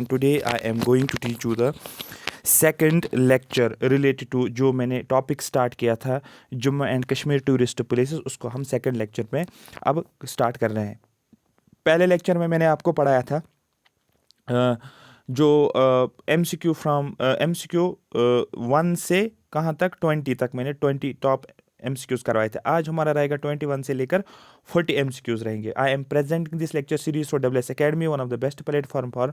and today I am going to teach you the second lecture related to जो मैंने topic start किया था Jammu and Kashmir tourist places, उसको हम सेकंड लेक्चर में अब स्टार्ट कर रहे हैं। पहले लेक्चर में मैंने आपको पढ़ाया था जो MCQ फ्रॉम MCQ 1 से कहाँ तक 20 तक, मैंने 20 टॉप MCQs करवाए थे। आज हमारा रहेगा 21 से लेकर 40 MCQs रहेंगे। I am presenting this lecture series for WS Academy, one of the best platform for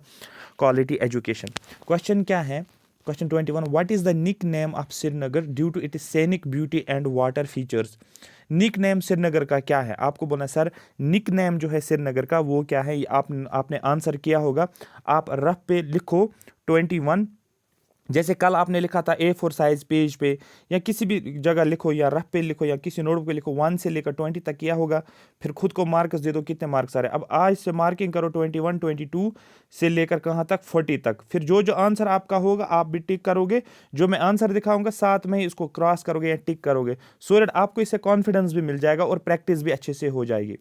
quality education. Question क्या है? Question 21, what is the nick name of Srinagar due to its scenic beauty and water features. Nick name Srinagar का क्या है? आपको बोलना sir nick name जो है श्रीनगर का वो क्या है। आपने आंसर किया होगा। आप रफ पे लिखो 21, जैसे कल आपने लिखा था A4 साइज पेज पे या किसी भी जगह लिखो या रफ पे लिखो या किसी नोटबुक पे लिखो 1 से लेकर 20 तक किया होगा। फिर खुद को मार्क्स दे दो कितने मार्क्स आ रहे हैं। अब आज से मार्किंग करो 21, 22 से लेकर कहाँ तक 40 तक। फिर जो जो आंसर आपका होगा आप भी टिक करोगे। जो मैं आंसर दिखाऊंगा साथ में ही इसको क्रॉस करोगे या टिक करोगे, सो दैट आपको इससे कॉन्फिडेंस भी मिल जाएगा और प्रैक्टिस भी अच्छे से हो जाएगी।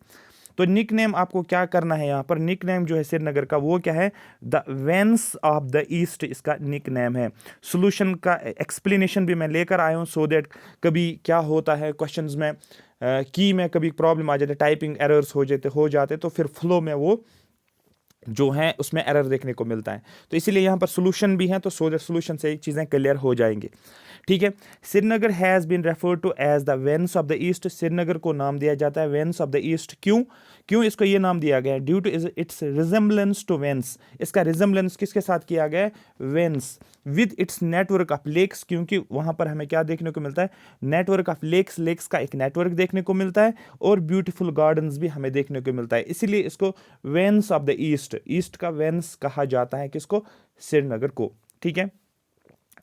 तो निक नेम आपको क्या करना है यहाँ पर? निक नेम जो है श्रीनगर का वो क्या है? The Venice of the east इसका निक नेम है। सोल्यूशन का एक्सप्लेनेशन भी मैं लेकर आया हूँ, सो दैट कभी क्या होता है क्वेश्चंस में की में कभी प्रॉब्लम आ जाते, टाइपिंग एरर्स हो जाते तो फिर फ्लो में वो जो है उसमें एरर देखने को मिलता है। तो इसीलिए यहाँ पर सोल्यूशन भी है, तो सो दैट सोल्यूशन से चीज़ें क्लियर हो जाएंगी। ठीक है। Srinagar has been referred to as the Venice of the east. Srinagar को नाम दिया जाता है वेंस ऑफ द ईस्ट। क्यों इसको ये नाम दिया गया है? Due to its resemblance to Venice. इसका रिजेम्बलेंस किसके साथ किया गया है? Venice with its network of lakes, क्योंकि वहां पर हमें क्या देखने को मिलता है? Network of lakes. लेक्स का एक नेटवर्क देखने को मिलता है और ब्यूटीफुल गार्डन्स भी हमें देखने को मिलता है। इसीलिए इसको वेंस ऑफ द ईस्ट का वेंस कहा जाता है। किसको? श्रीनगर को। ठीक है।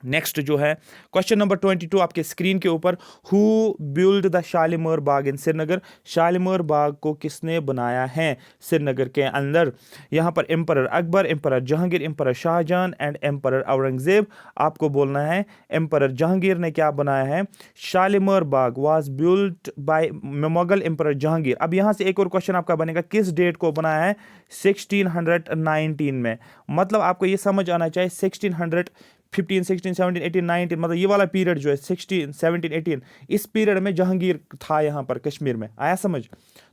नेक्स्ट जो है क्वेश्चन नंबर 22 आपके स्क्रीन के ऊपर, who build the Shalimar Bagh in Srinagar. Shalimar Bagh को किसने बनाया है श्रीनगर के अंदर? यहाँ पर emperor Akbar, emperor Jahangir, emperor Shah Jahan and emperor Aurangzeb. आपको बोलना है एम्परर जहांगीर ने क्या बनाया है? Shalimar Bagh was built by Mughal emperor Jahangir. अब यहाँ से एक और क्वेश्चन आपका बनेगा, किस डेट को बनाया है? 1619 में। मतलब आपको ये समझ आना चाहिए 1615, 16, 17, 18, 19, मतलब ये वाला पीरियड जो है 16, 17, 18, इस पीरियड में जहांगीर था यहाँ पर कश्मीर में। आया समझ?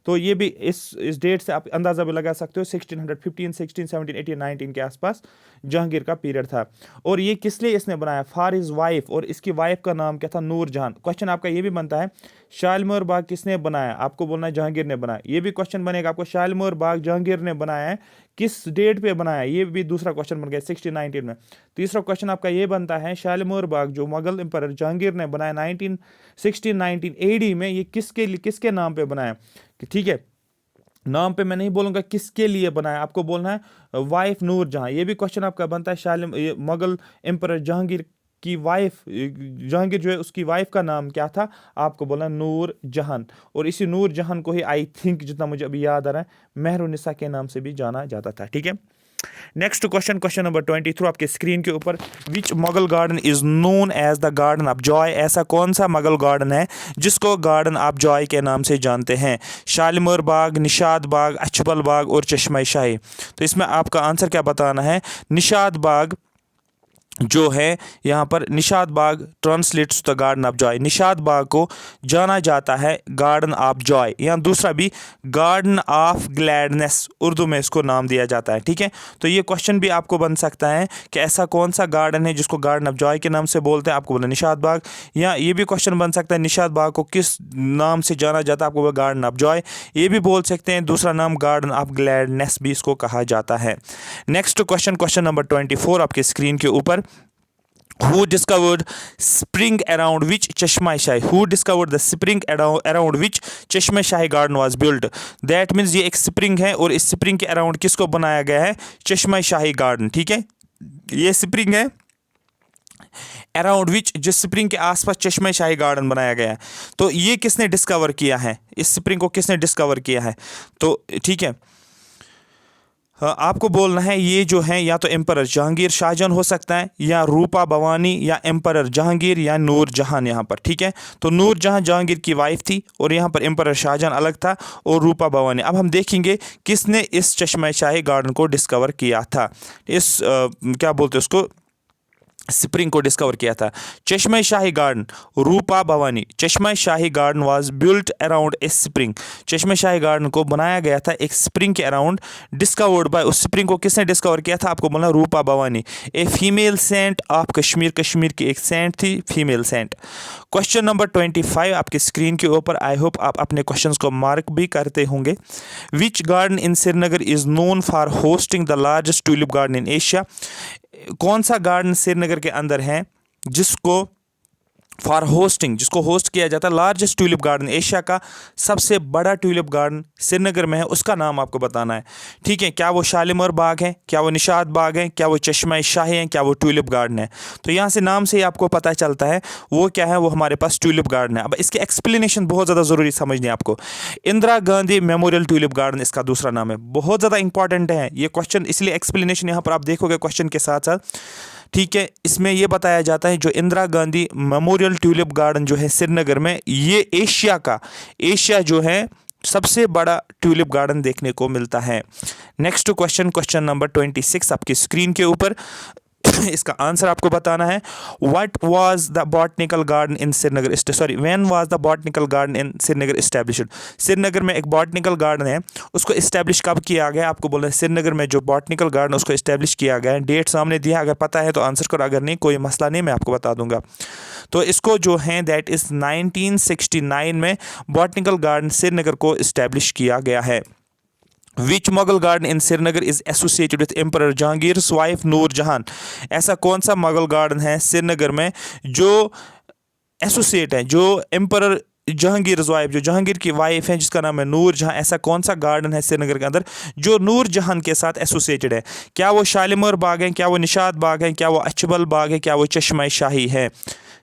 तो ये भी इस डेट से आप अंदाज़ा भी लगा सकते हो। 1615, 16, 17, 18, 19 के आसपास जहांगीर का पीरियड था। और ये किस लिए इसने बनाया? For his wife. और इसकी वाइफ का नाम क्या था? नूर जहान। क्वेश्चन आपका ये भी बनता है शालीमार बाग किसने बनाया? आपको बोलना है जहांगीर ने बनाया। ये भी क्वेश्चन बनेगा आपको, शालीमार बाग जहांगीर ने बनाया है, किस डेट पे बनाया? ये भी दूसरा क्वेश्चन बन गया 1619 में। तीसरा क्वेश्चन आपका ये बनता है शालीमार बाग जो मुगल एम्परर जहांगीर ने बनाया 1619 AD में, ये किसके नाम पे बनाया? ठीक है, नाम पे मैं नहीं बोलूंगा किसके लिए बनाया, आपको बोलना है वाइफ नूर जहां। ये भी क्वेश्चन आपका बनता है मुगल एम्परर जहांगीर की वाइफ, जहांगीर जो है उसकी वाइफ का नाम क्या था? आपको बोलना नूर जहान। और इसी नूर जहान को ही आई थिंक, जितना मुझे अभी याद आ रहा है, मेहरुनिसा के नाम से भी जाना जाता था। ठीक है। नेक्स्ट क्वेश्चन नंबर 23 आपके स्क्रीन के ऊपर, which Mughal garden is known as the garden of joy. ऐसा कौन सा मुगल गार्डन है जिसको गार्डन ऑफ जॉय के नाम से जानते हैं? शालीमार बाग, निशाद बाग, अछबल बाग और चश्मा शाही। तो इसमें आपका आंसर क्या बताना है? निशाद बाग जो है यहाँ पर, Nishat Bagh translates the garden of joy. Nishat Bagh को जाना जाता है गार्डन ऑफ जॉय, या दूसरा भी गार्डन ऑफ ग्लैडनेस, उर्दू में इसको नाम दिया जाता है। ठीक है। तो ये क्वेश्चन भी आपको बन सकता है कि ऐसा कौन सा गार्डन है जिसको गार्डन ऑफ जॉय के नाम से बोलते हैं? आपको बोला निशाद बाग। या ये भी क्वेश्चन बन सकता है निशाद बाग को किस नाम से जाना जाता है? आपको बोला गार्डन ऑफ जॉय। ये भी बोल सकते हैं दूसरा नाम गार्डन ऑफ ग्लैडनेस भी इसको कहा जाता है। नेक्स्ट क्वेश्चन नंबर 24 आपके स्क्रीन के ऊपर, who discovered spring around which Chashma Shahi? Who discovered the spring around which Chashma Shahi garden was built? That means ये एक स्प्रिंग है और इस स्प्रिंग के अराउंड किसको बनाया गया है? चश्मा शाही गार्डन। ठीक है, ये स्प्रिंग है अराउंड विच, जिस स्प्रिंग के आसपास चश्मा शाही गार्डन बनाया गया है। तो ये किसने डिस्कवर किया है? इस स्प्रिंग को किसने डिस्कवर किया है? तो ठीक है, आपको बोलना है ये जो है या तो एम्परर जहांगीर शाहजहां हो सकता है, या रूपा भवानी, या एम्परर जहांगीर, या नूर जहां यहाँ पर। ठीक है, तो नूर जहां जहांगीर की वाइफ थी और यहाँ पर एम्परर शाहजहां अलग था और रूपा भवानी। अब हम देखेंगे किसने इस चश्मा शाही गार्डन को डिस्कवर किया था, इस क्या बोलते हैं उसको, स्प्रिंग को डिस्कवर किया था। चश्मा Shahi garden, Rupa Bhawani. Chashma Shahi garden was built around a spring. Chashma Shahi garden को बनाया गया था एक स्प्रिंग के अराउंड। डिस्कवर्ड बाय, उस स्प्रिंग को किसने डिस्कवर किया था, आपको बोलना Rupa Bhawani. A female saint of Kashmir, Kashmir की एक सेंट थी, फीमेल सेंट। क्वेश्चन नंबर 25 आपके स्क्रीन के ऊपर। आई होप आप अपने क्वेश्चंस को मार्क भी करते होंगे। Which garden in Srinagar is known for hosting the largest tulip garden in Asia. कौन सा गार्डन श्रीनगर के अंदर है जिसको फॉर होस्टिंग, जिसको होस्ट किया जाता है, लार्जेस्ट ट्यूलिप गार्डन, एशिया का सबसे बड़ा ट्यूलिप गार्डन श्रीनगर में है, उसका नाम आपको बताना है। ठीक है, क्या वो शालीमार बाग है, क्या वो निशात बाग है, क्या वो चश्मा शाही है, क्या वो ट्यूलिप गार्डन है। तो यहाँ से नाम से ही आपको पता चलता है वो क्या है, वो हमारे पास ट्यूलिप गार्डन है। अब इसकी एक्सप्लेनेशन बहुत ज़्यादा ज़रूरी समझनी है आपको। Indira Gandhi memorial tulip garden इसका दूसरा नाम है, बहुत ज़्यादा इंपॉर्टेंट है ये क्वेश्चन, इसलिए एक्सप्लेनेशन यहाँ पर आप देखोगे क्वेश्चन के साथ साथ। ठीक है, इसमें यह बताया जाता है जो Indira Gandhi memorial tulip garden जो है श्रीनगर में, ये एशिया जो है सबसे बड़ा ट्यूलिप गार्डन देखने को मिलता है। नेक्स्ट क्वेश्चन, क्वेश्चन नंबर 26 आपकी स्क्रीन के ऊपर। इसका आंसर आपको बताना है। What was the botanical garden in Srinagar, sorry when was the botanical garden in Srinagar established. Srinagar में एक बॉटनिकल गार्डन है, उसको इस्टेब्लिश कब किया गया, आपको बोलना है श्रीनगर में जो बॉटनिकल गार्डन उसको इस्टेब्लिश किया गया है। डेट सामने दिया, अगर पता है तो आंसर करो, अगर नहीं कोई मसला नहीं, मैं आपको बता दूंगा। तो इसको जो है दैट इज 1969 में बॉटनिकल गार्डन श्रीनगर को इस्टेब्लिश किया गया है। Which Mughal garden in Srinagar is associated with emperor Jahangir's wife Noor Jahan. ऐसा कौन सा मुगल गार्डन है श्रीनगर में जो एसोसिएट है, जो एम्परर जहांगीर वाइफ, जो जहांगीर की वाइफ है जिसका नाम है नूर जहां, ऐसा कौन सा गार्डन है श्रीनगर के अंदर जो नूर जहां के साथ एसोसिएटेड है। क्या वो शालीमार बाग है, क्या वो निशात बाग है, क्या वो अचबल बाग है, क्या वो चश्मा शाही है।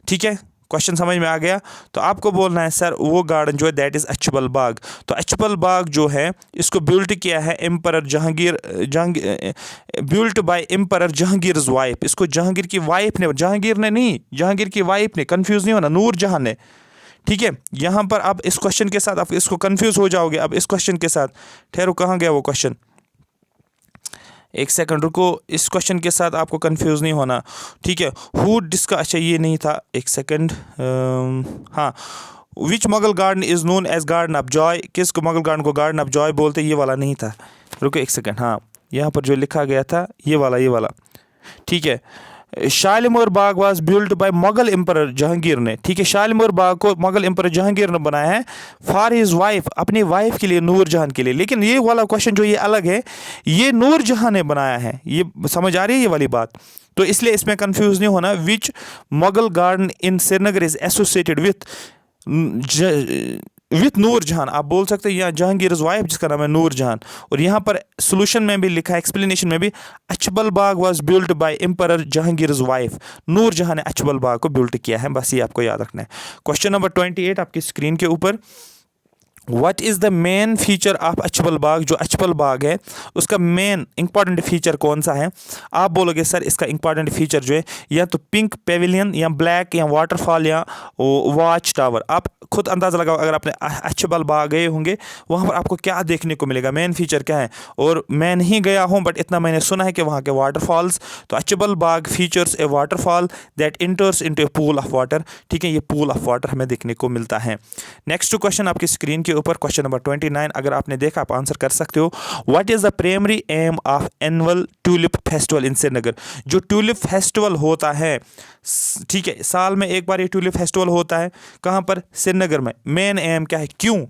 ठीक है, क्वेश्चन समझ में आ गया। तो आपको बोलना है सर वो गार्डन जो है दैट इज़ अचबल बाग। तो अचबल बाग जो है इसको बिल्ट किया है emperor built by emperor Jahangir wife. इसको जहांगीर की वाइफ ने, जहांगीर ने नहीं, जहांगीर की वाइफ ने, कंफ्यूज नहीं होना, नूर जहां ने। ठीक है, यहाँ पर आप इस क्वेश्चन के साथ आप इसको कंफ्यूज हो जाओगे। अब इस क्वेश्चन के साथ ठहरो, कहाँ गया वो क्वेश्चन, एक सेकंड रुको, इस क्वेश्चन के साथ आपको कंफ्यूज नहीं होना। ठीक है, हु डिस्का, अच्छा ये नहीं था, एक सेकंड, हाँ, which Mughal garden is known as garden of joy. किस मुगल गार्डन को गार्डन ऑफ जॉय बोलते, ये वाला नहीं था, रुको एक सेकंड, हाँ यहाँ पर जो लिखा गया था ये वाला। ठीक है, Shalimar Bagh was built by Mughal emperor Jahangir ने। ठीक है, शालीमार बाग को मुगल एम्परर जहांगीर ने बनाया है फॉर हिज वाइफ, अपनी वाइफ के लिए, नूर जहां के लिए। लेकिन ये वाला क्वेश्चन जो ये अलग है, ये नूर जहां ने बनाया है, ये समझ आ रही है ये वाली बात। तो इसलिए इसमें कंफ्यूज नहीं होना। Which Mughal garden in Srinagar is associated with Noor Jahan, आप बोल सकते हैं यहाँ जहांगीर वाइफ जिसका नाम है नूर जहां। और यहाँ पर सोल्यूशन में भी लिखा है, एक्सप्लेनेशन में भी, Achabal Bagh was built by emperor Jahangir wife. Noor Jahan ने अचबल बाग को बिल्ट किया है, बस ये आपको याद रखना है। क्वेश्चन नंबर 28 आपकी स्क्रीन के ऊपर। What is the main feature of Achabal Bagh. जो अचबल बाग है उसका मेन इंपॉर्टेंट फीचर कौन सा है, आप बोलोगे सर इसका इंपॉर्टेंट फीचर जो है या तो पिंक पेविलियन, या ब्लैक, या वाटरफॉल, या वॉच टावर। आप खुद अंदाज़ा लगाओ, अगर आपने अचबल बाग गए होंगे वहाँ पर आपको क्या देखने को मिलेगा, मेन फीचर क्या है। और मैं नहीं गया हूँ बट इतना मैंने सुना है कि वहाँ के वाटरफॉल्स। तो Achabal Bagh features a waterfall that enters into a pool of water. ठीक है, ये पूल ऑफ वाटर हमें देखने को मिलता है। नेक्स्ट क्वेश्चन आपकी स्क्रीन के ऊपर, क्वेश्चन नंबर 29, अगर आपने देखा आप आंसर कर सकते हो। What is the primary aim of annual tulip festival in Srinagar. जो ट्यूलिप फेस्टिवल होता है, ठीक है, साल में एक बार ये ट्यूलिप फेस्टिवल होता है, कहाँ पर, श्रीनगर में। मेन एम क्या है, क्यों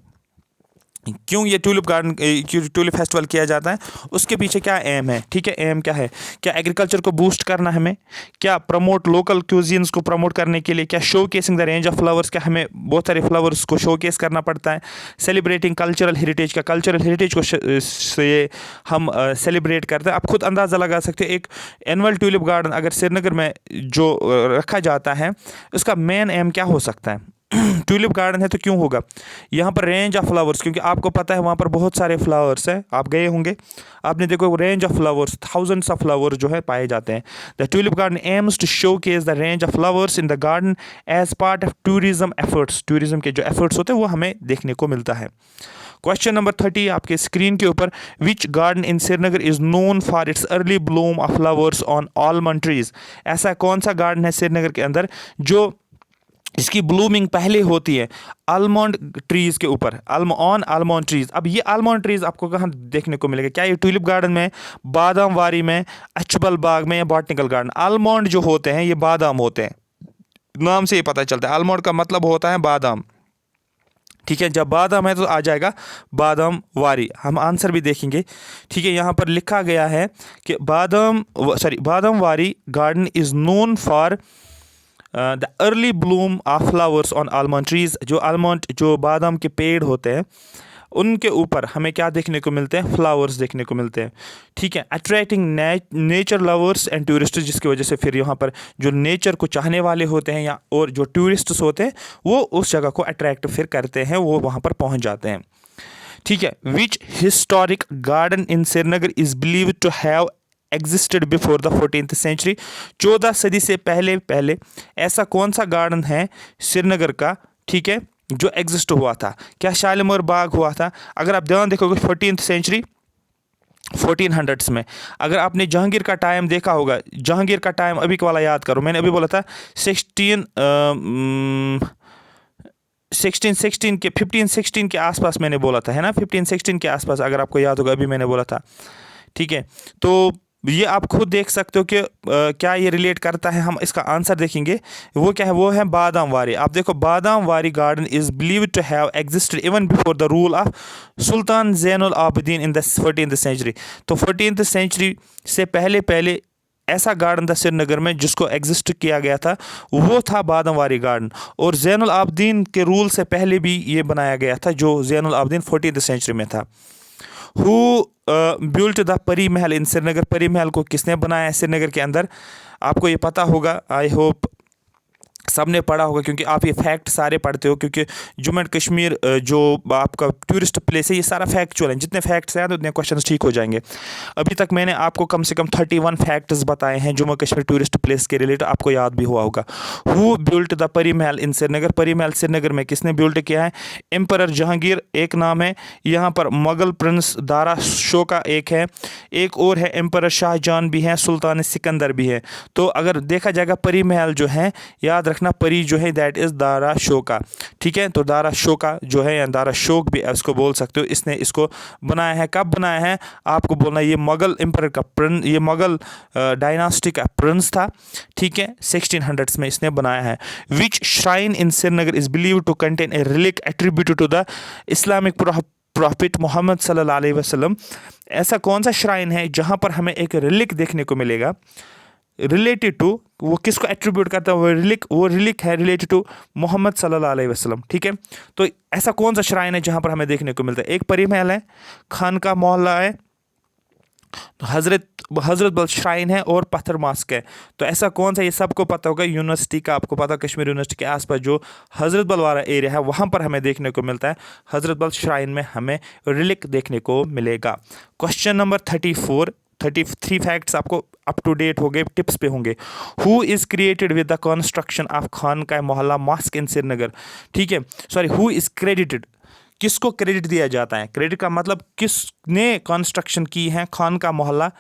ये ट्यूलिप फेस्टिवल किया जाता है, उसके पीछे क्या एम है। ठीक है, एम क्या है, क्या एग्रीकल्चर को बूस्ट करना हमें, क्या प्रमोट लोकल क्यूजीन्स को प्रमोट करने के लिए, क्या show casing the range of flowers, क्या हमें बहुत सारे फ्लावर्स को शो केस करना पड़ता है। सेलिब्रेटिंग कल्चरल हेरिटेज, का कल्चरल हेरिटेज को से हम सेलिब्रेट करते हैं। आप खुद अंदाज़ा लगा सकते हैं, एक एनुअल ट्यूलिप गार्डन अगर श्रीनगर में जो रखा जाता है उसका मेन एम क्या हो सकता है। ट्यूलिप गार्डन है तो क्यों होगा? यहाँ पर रेंज ऑफ फ्लावर्स, क्योंकि आपको पता है वहाँ पर बहुत सारे फ्लावर्स हैं, आप गए होंगे, आपने देखो range of flowers, thousands of flowers जो है पाए जाते हैं। The tulip garden aims to showcase the range of flowers in the garden as part of tourism efforts. Tourism के जो एफर्ट्स होते हैं वो हमें देखने को मिलता है। क्वेश्चन नंबर 30 आपके स्क्रीन के ऊपर, which garden in Srinagar is known for its early bloom of flowers on almond trees. ऐसा कौन सा गार्डन है श्रीनगर के अंदर जो इसकी ब्लूमिंग पहले होती है आलमंड ट्रीज के ऊपर, ऑन आलमंड ट्रीज। अब ये आलमंड ट्रीज आपको कहाँ देखने को मिलेगा? क्या ये ट्यूलिप गार्डन में, बादाम वारी में, अचबल बाग में, या बॉटनिकल गार्डन? आलमंड जो होते हैं ये बादाम होते हैं, नाम से ही पता चलता है, आलमंड का मतलब होता है बादाम। ठीक है, जब बादाम है तो आ जाएगा बादाम वारी। हम आंसर भी देखेंगे। ठीक है, यहाँ पर लिखा गया है कि बादाम वारी garden is known for the early bloom of flowers on almond trees. जो बादाम के पेड़ होते हैं उनके ऊपर हमें क्या देखने को मिलते हैं? फ्लावर्स देखने को मिलते हैं। ठीक है, attracting nature lovers and tourist, जिसकी वजह से फिर यहाँ पर जो नेचर को चाहने वाले होते हैं या और जो टूरिस्ट्स होते हैं वो उस जगह को अट्रैक्ट फिर करते हैं, वो वहाँ पर पहुँच जाते हैं। ठीक है, which historic garden in Srinagar is believed to have existed before the 14th century. 14 सदी से पहले ऐसा कौन सा गार्डन है श्रीनगर का, ठीक है, जो एग्जिस्ट हुआ था? क्या शालीमार बाग हुआ था? अगर आप ध्यान देखोगे 14th सेंचुरी 1400s में, अगर आपने जहांगीर का टाइम देखा होगा, जहांगीर का टाइम अभी वाला याद करो, मैंने अभी बोला था 1516 के आसपास मैंने बोला था, है ना, 1516 के आसपास, अगर आपको याद होगा, अभी मैंने बोला था। ठीक है, तो ये आप खुद देख सकते हो कि क्या ये रिलेट करता है। हम इसका आंसर देखेंगे, वो क्या है? वो है बादाम वारी। आप देखो, Badamwari garden is believed to have existed even before the rule of Sultan Zainul Abidin in the 14th century. तो 14th सेंचुरी से पहले ऐसा गार्डन था श्रीनगर में जिसको एग्जिस्ट किया गया था, वो था बादाम वारी गार्डन। और ज़ैनुल आबिदीन के रूल से पहले भी ये बनाया गया था, जो ज़ैनुल आबिदीन 14th सेंचुरी में था। हु बिल्ट द परी महल इन श्रीनगर। परी महल को किसने बनाया है श्रीनगर के अंदर? आपको ये पता होगा, आई होप सबने पढ़ा होगा, क्योंकि आप ये फैक्ट सारे पढ़ते हो, क्योंकि जम्मू एंड कश्मीर जो आपका टूरिस्ट प्लेस है ये सारा फैक्चुअल है। जितने फैक्ट्स हैं उतने क्वेश्चंस ठीक हो जाएंगे। अभी तक मैंने आपको कम से कम 31 फैक्ट्स बताए हैं जम्मू कश्मीर टूरिस्ट प्लेस के रिलेटेड, आपको याद भी हुआ होगा। हु बिल्ट द परी महल इन श्रीनगर। परी महल श्रीनगर में किसने बिल्ट किया है? एम्परर जहांगीर एक नाम है, यहाँ पर मुगल प्रिंस दारा शोका एक है, एक और है एम्परर शाहजहां भी हैं, सुल्तान सिकंदर भी है। तो अगर देखा जाएगा परी महल जो है, याद रखना परी जो है दैट इज दारा शोका। ठीक है, तो दारा शोका जो है या दारा शोक भी इसको बोल सकते हो, इसने इसको बनाया है। कब बनाया है? आपको बोलना ये मुगल एम्परर का प्रिंस, ये मुगल डायनास्टी का प्रिंस था। ठीक है, 1600s में इसने बनाया है। Which shrine in Srinagar is believed to contain a relic attributed to the Islamic prophet Muhammad सल्लल्लाहु अलैहि वसल्लम। ऐसा कौन सा श्राइन है जहां पर हमें एक रिलिक देखने को मिलेगा रिलेटेड टू, वो किसको एट्रीब्यूट करता है? वो रिलिक है रिलेटेड टू मोहम्मद सल्लल्लाहु अलैहि वसल्लम। ठीक है, तो ऐसा कौन सा श्राइन है जहां पर हमें देखने को मिलता है? एक परी महल है, खानका मोहल्ला है, हजरत बल श्राइन है और पत्थर मास्क है। तो ऐसा कौन सा? ये सबको पता होगा, यूनिवर्सिटी का आपको पता, कश्मीर यूनिवर्सिटी के आसपास जो हजरत बल वाला एरिया है वहाँ पर हमें देखने को मिलता है। हजरत बल श्राइन में हमें रिलिक देखने को मिलेगा। क्वेश्चन नंबर 33 फैक्ट्स आपको अप टू डेट हो गए, टिप्स पे होंगे। Who is created with the construction of Khanqah Mohalla mosque in Srinagar. ठीक है, सॉरी, हु इज़ क्रेडिटेड, किसको क्रेडिट दिया जाता है? क्रेडिट का मतलब किसने कंस्ट्रक्शन की है खानका मोहल्ला,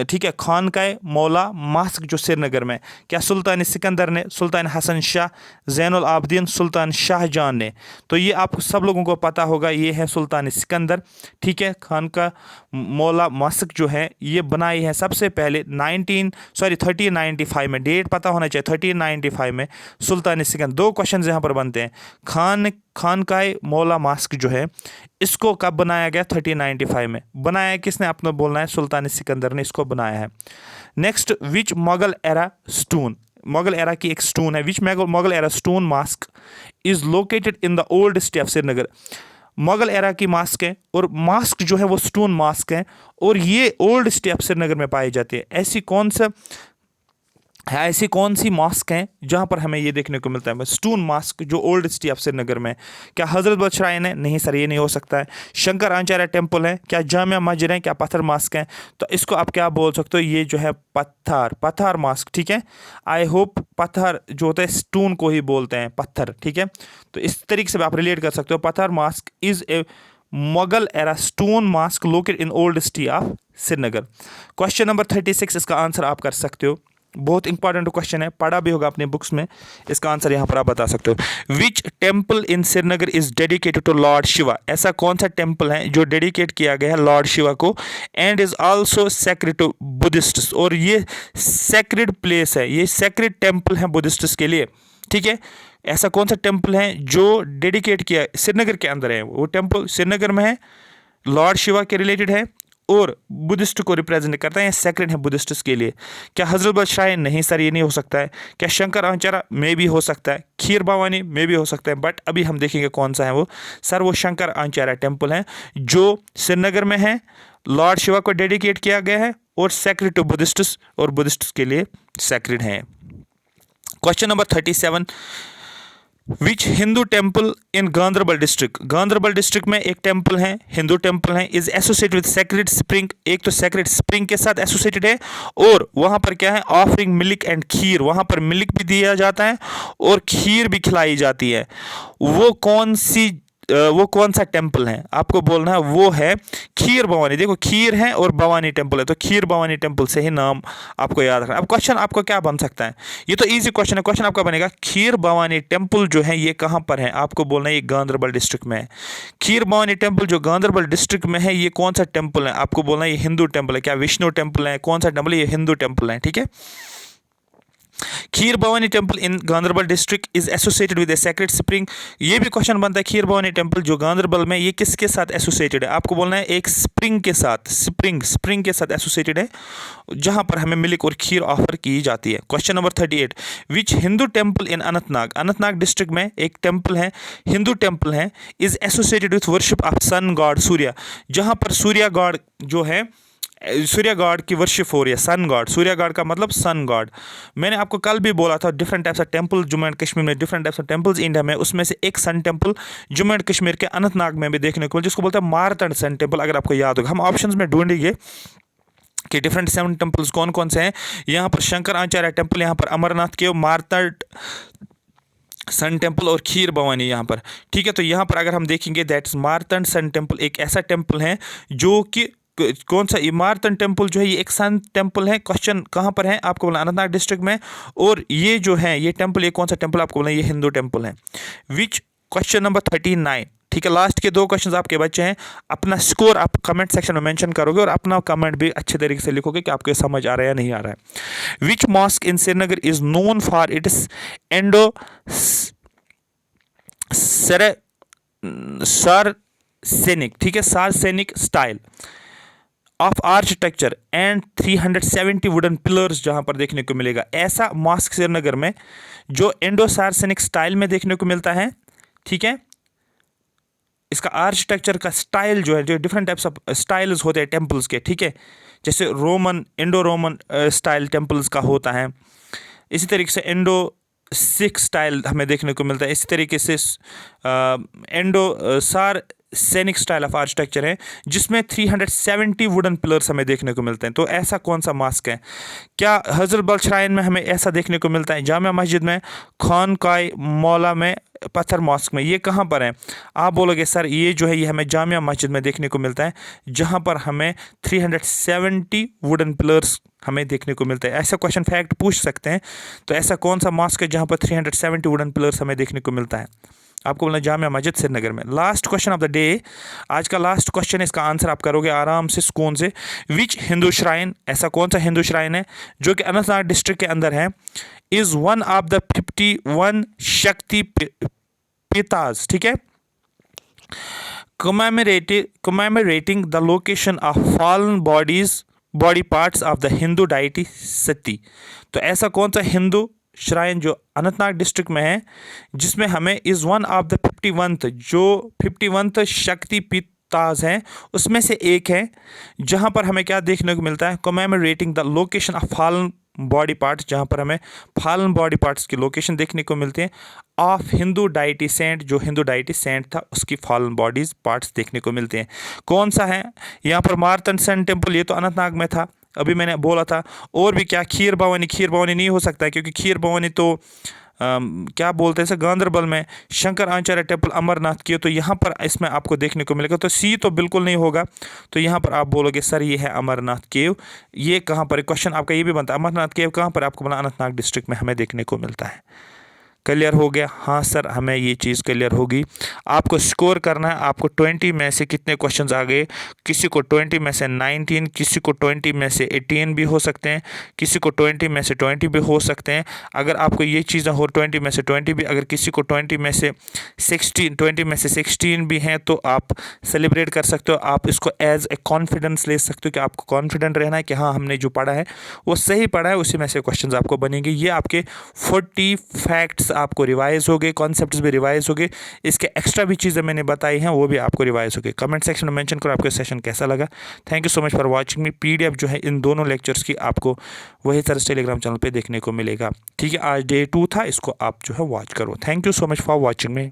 ठीक है, खानका मौला मॉस्क जो श्रीनगर में। क्या सुल्तान सिकंदर ने, सुल्तान हसन शाह, ज़ैनुल आबिदीन, सुल्तान शाहजहां ने? तो ये आप सब लोगों को पता होगा, ये है सुल्तान सिकंदर। ठीक है, खानका मौला मॉस्क जो है ये बनाई है सबसे पहले 1395 में, डेट पता होना चाहिए, 1395 में सुल्तान सिकंदर। दो क्वेश्चन यहाँ पर बनते हैं। खानकाए मौला मॉस्क जो है इसको कब बनाया गया? 1395 में। बनाया किसने? अपना बोलना है, सुल्तान सिकंदर ने इसको बनाया है। Next, which Mughal era stone, Mughal era की एक स्टोन है, which Mughal era stone mosque is located in the old city of Srinagar. Mughal era की मॉस्क है और मॉस्क जो है वो स्टोन मॉस्क है और ये ओल्ड सिटी ऑफ श्रीनगर में पाई जाती है। ऐसी कौन सा ऐसी कौन सी मॉस्क हैं जहाँ पर हमें ये देखने को मिलता है? स्टोन मॉस्क जो ओल्ड सिटी ऑफ श्रीनगर में। क्या हजरत बल श्राइन है? नहीं सर, ये नहीं हो सकता है। शंकर आचार्य टेम्पल है? क्या जामिया मस्जिद है? क्या पत्थर मॉस्क है? तो इसको आप क्या बोल सकते हो? ये जो है पत्थर मॉस्क, ठीक है। आई होप पत्थर जो होता है स्टोन को ही बोलते हैं, पत्थर, ठीक है। तो इस तरीके से आप रिलेट कर सकते हो। Pathar mosque is a Mughal era stone mosque located in old city of Srinagar. Question number 36, इसका आंसर आप कर सकते हो। बहुत इंपॉर्टेंट क्वेश्चन है, पढ़ा भी होगा अपने बुक्स में। इसका आंसर यहाँ पर आप बता सकते हो। Which temple in Srinagar is dedicated to lord Shiva? ऐसा कौन सा टेम्पल है जो डेडिकेट किया गया है लॉर्ड शिवा को? And is also sacred to Buddhist, और ये सेक्रेड प्लेस है, ये सेक्रेड टेम्पल है बुद्धिस्ट के लिए, ठीक है। ऐसा कौन सा टेम्पल है जो डेडिकेट किया श्रीनगर के अंदर है? वो टेम्पल श्रीनगर में है, लॉर्ड शिवा के रिलेटेड है और बुद्धिस्ट को रिप्रेजेंट करता है, या सेक्रेड है बुद्धिस्ट के लिए। क्या हजरत बल श्राइन? नहीं सर, ये नहीं हो सकता है। क्या शंकर आचार्य? में भी हो सकता है। खीर भवानी में भी हो सकता है, बट अभी हम देखेंगे कौन सा है वो। सर वो शंकर आचार्य टेम्पल है जो श्रीनगर में है, लॉर्ड शिवा को डेडिकेट किया गया है और सेक्रेड टू बुद्धिस्ट, और बुद्धिस्ट के लिए सेक्रेड है। Question number 37, which Hindu temple in Ganderbal district? Ganderbal district में एक टेम्पल है, हिंदू टेम्पल है, is associated with sacred spring. एक तो सेक्रेड स्प्रिंग के साथ एसोसिएटेड है, और वहाँ पर क्या है? ऑफरिंग मिल्क एंड खीर, वहाँ पर मिल्क भी दिया जाता है और खीर भी खिलाई जाती है। वो कौन सा टेम्पल है? आपको बोलना है वो है खीर भवानी। देखो खीर है और भवानी टेम्पल है, तो खीर भवानी टेम्पल से ही नाम आपको याद रखना। अब क्वेश्चन आपको क्या बन सकता है? ये तो इजी क्वेश्चन है। क्वेश्चन आपका बनेगा खीर भवानी टेम्पल जो है ये कहाँ पर है? आपको बोलना है ये गांधरबल डिस्ट्रिक्ट में है। खीर भवानी टेम्पल जो गांधरबल डिस्ट्रिक्ट में है, ये कौन सा टेम्पल है? आपको बोलना है ये हिंदू टेम्पल है। क्या विष्णु टेम्पल है? कौन सा टेम्पल है? ये हिंदू टेम्पल है, ठीक है। Kheer Bhawani temple in Ganderbal district is associated with a sacred spring. ये भी क्वेश्चन बनता है, खीर भवानी टेम्पल जो गांधरबल में, ये किसके साथ एसोसिएटेड है? आपको बोलना है एक स्प्रिंग के साथ, स्प्रिंग के साथ एसोसिएटेड है, जहां पर हमें मिल्क और खीर ऑफर की जाती है। Question number 38, which Hindu temple in Anantnag? Anantnag district में एक टेम्पल है, हिंदू टेम्पल है, is associated with worship of sun god Surya, जहां पर सूर्य गॉड जो है, सूर्य गॉड की वर्शिप हो रही है। सन गॉड, सूर्य गॉड का मतलब सन गॉड। मैंने आपको कल भी बोला था different types of temple Jammu and Kashmir में, different types of temples India में, उसमें से एक sun temple Jammu and Kashmir के अनंतनाग में भी देखने को मिला, जिसको बोलते हैं मारतंड सन टेम्पल। अगर आपको याद होगा, हम ऑप्शंस में ढूंढेंगे कि डिफरेंट 7 टेम्पल्स कौन कौन से हैं। यहाँ पर शंकर आचार्य टेम्पल, यहाँ पर अमरनाथ के मारतंड सन टेम्पल और खीर भवानी यहाँ पर, ठीक है। तो यहाँ पर अगर हम देखेंगे that is Martand sun temple, एक ऐसा टेम्पल है जो कि कौन सा? मारतंड टेम्पल जो है ये एक सन टेम्पल है। क्वेश्चन कहाँ पर है? आपको बोलना अनंतनाग डिस्ट्रिक्ट में, और ये जो है ये टेम्पल, ये कौन सा टेम्पल? आपको बोलना ये हिंदू टेम्पल है। विच क्वेश्चन नंबर 39, ठीक है। लास्ट के 2 क्वेश्चन आपके बच्चे हैं। अपना स्कोर आप कमेंट सेक्शन में मेंशन करोगे और अपना कमेंट भी अच्छे तरीके से लिखोगे कि आपको समझ आ रहा है या नहीं आ रहा है। Which mosque in Srinagar is known for its Indo Saracenic, ठीक है, Saracenic style of architecture and 370 wooden pillars जहां पर देखने को मिलेगा। ऐसा मॉस्क श्रीनगर में जो एंडो सार्सेनिक स्टाइल में देखने को मिलता है, ठीक है। इसका आर्किटेक्चर का स्टाइल जो है, जो डिफरेंट टाइप्स ऑफ स्टाइल्स होते हैं टेम्पल्स के, ठीक है, जैसे Roman, Indo Roman style temples का होता है, इसी तरीके से इंडो सिख स्टाइल हमें देखने को मिलता है, इसी तरीके से एंडो सार्सेनिक स्टाइल ऑफ आर्किटेक्चर है जिसमें 370 वुडन पिलर्स हमें देखने को मिलते हैं। तो ऐसा कौन सा मॉस्क है? क्या हजरत बल श्राइन में हमें ऐसा देखने को मिलता है, जामिया मस्जिद में, खानकाए मौला में, पत्थर मॉस्क में? ये कहाँ पर है? आप बोलोगे सर ये जो है ये हमें जामिया मस्जिद में देखने को मिलता है, जहाँ पर हमें 370 वुडन पिलर्स हमें देखने को मिलता है। ऐसा क्वेश्चन फैक्ट पूछ सकते हैं। तो ऐसा कौन सा मॉस्क है जहाँ पर 370 वुडन पिलर्स हमें देखने को मिलता है? आपको बोलना जामिया मस्जिद श्रीनगर में। Last question of the day, आज का लास्ट क्वेश्चन है, इसका आंसर आप करोगे आराम से, सुकून से। विच हिंदू श्राइन, ऐसा कौन सा हिंदू श्राइन है जो कि अनंतनाग डिस्ट्रिक्ट के अंदर है, इज वन ऑफ द 51 शक्ति पीताज, ठीक है, commemorating the location of fallen body parts of the Hindu deity Sati. तो ऐसा कौन सा हिंदू श्राइन जो अनंतनाग डिस्ट्रिक्ट में है जिसमें हमें is one of the 51th, जो 51th शक्ति पीताज हैं उसमें से एक है, जहां पर हमें क्या देखने को मिलता है? Commemorating the location of fallen body parts, जहाँ पर हमें फॉलन बॉडी पार्ट्स की लोकेशन देखने को मिलते हैं, ऑफ हिंदू डाइटी सेंट, जो हिंदू डाइटी सेंट था उसकी फॉलन बॉडीज पार्ट्स देखने को मिलते हैं। कौन सा है यहाँ पर? मार्तन सन टेम्पल, ये तो अनंतनाग में था, अभी मैंने बोला था। और भी क्या? खीर भवानी, खीर भवानी नहीं हो सकता है क्योंकि खीर भवानी तो क्या बोलते हैं सर, गांधरबल में। शंकर आचार्य टेम्पल अमरनाथ की, तो यहाँ पर इसमें आपको देखने को मिलेगा। तो सी तो बिल्कुल नहीं होगा, तो यहाँ पर आप बोलोगे सर ये है अमरनाथ केव। ये कहाँ पर? क्वेश्चन आपका ये भी बनता है, अमरनाथ केव कहाँ पर? आपको बोला अनंतनाग डिस्ट्रिक्ट में हमें देखने को मिलता है। क्लियर हो गया? हाँ सर, हमें ये चीज़ क्लियर होगी। आपको स्कोर करना है, आपको 20 में से कितने क्वेश्चंस आ गए। किसी को 20 में से 19, किसी को 20 में से 18 भी हो सकते हैं, किसी को 20 में से 20 भी हो सकते हैं। अगर आपको ये चीज़ें हो 20 में से 20 भी, अगर किसी को 20 में से 16 भी हैं तो आप सेलिब्रेट कर सकते हो। आप इसको एज ए कॉन्फिडेंस ले सकते हो कि आपको कॉन्फिडेंट रहना है कि हाँ हमने जो पढ़ा है वो सही पढ़ा है, उसी में से क्वेश्चन आपको बनेंगे। ये आपके 40 फैक्ट्स आपको रिवाइज हो गए, कॉन्सेप्ट्स भी रिवाइज हो गए, इसके एक्स्ट्रा भी चीज़ें मैंने बताई हैं वो भी आपको रिवाइज हो गई। कमेंट सेक्शन में मेंशन करो आपको सेशन कैसा लगा। Thank you so much for watching me. PDF जो है इन दोनों लेक्चर्स की आपको वही तरह टेलीग्राम चैनल पे देखने को मिलेगा। ठीक है, आज Day 2 था, इसको आप जो है वॉच करो। Thank you so much for watching me.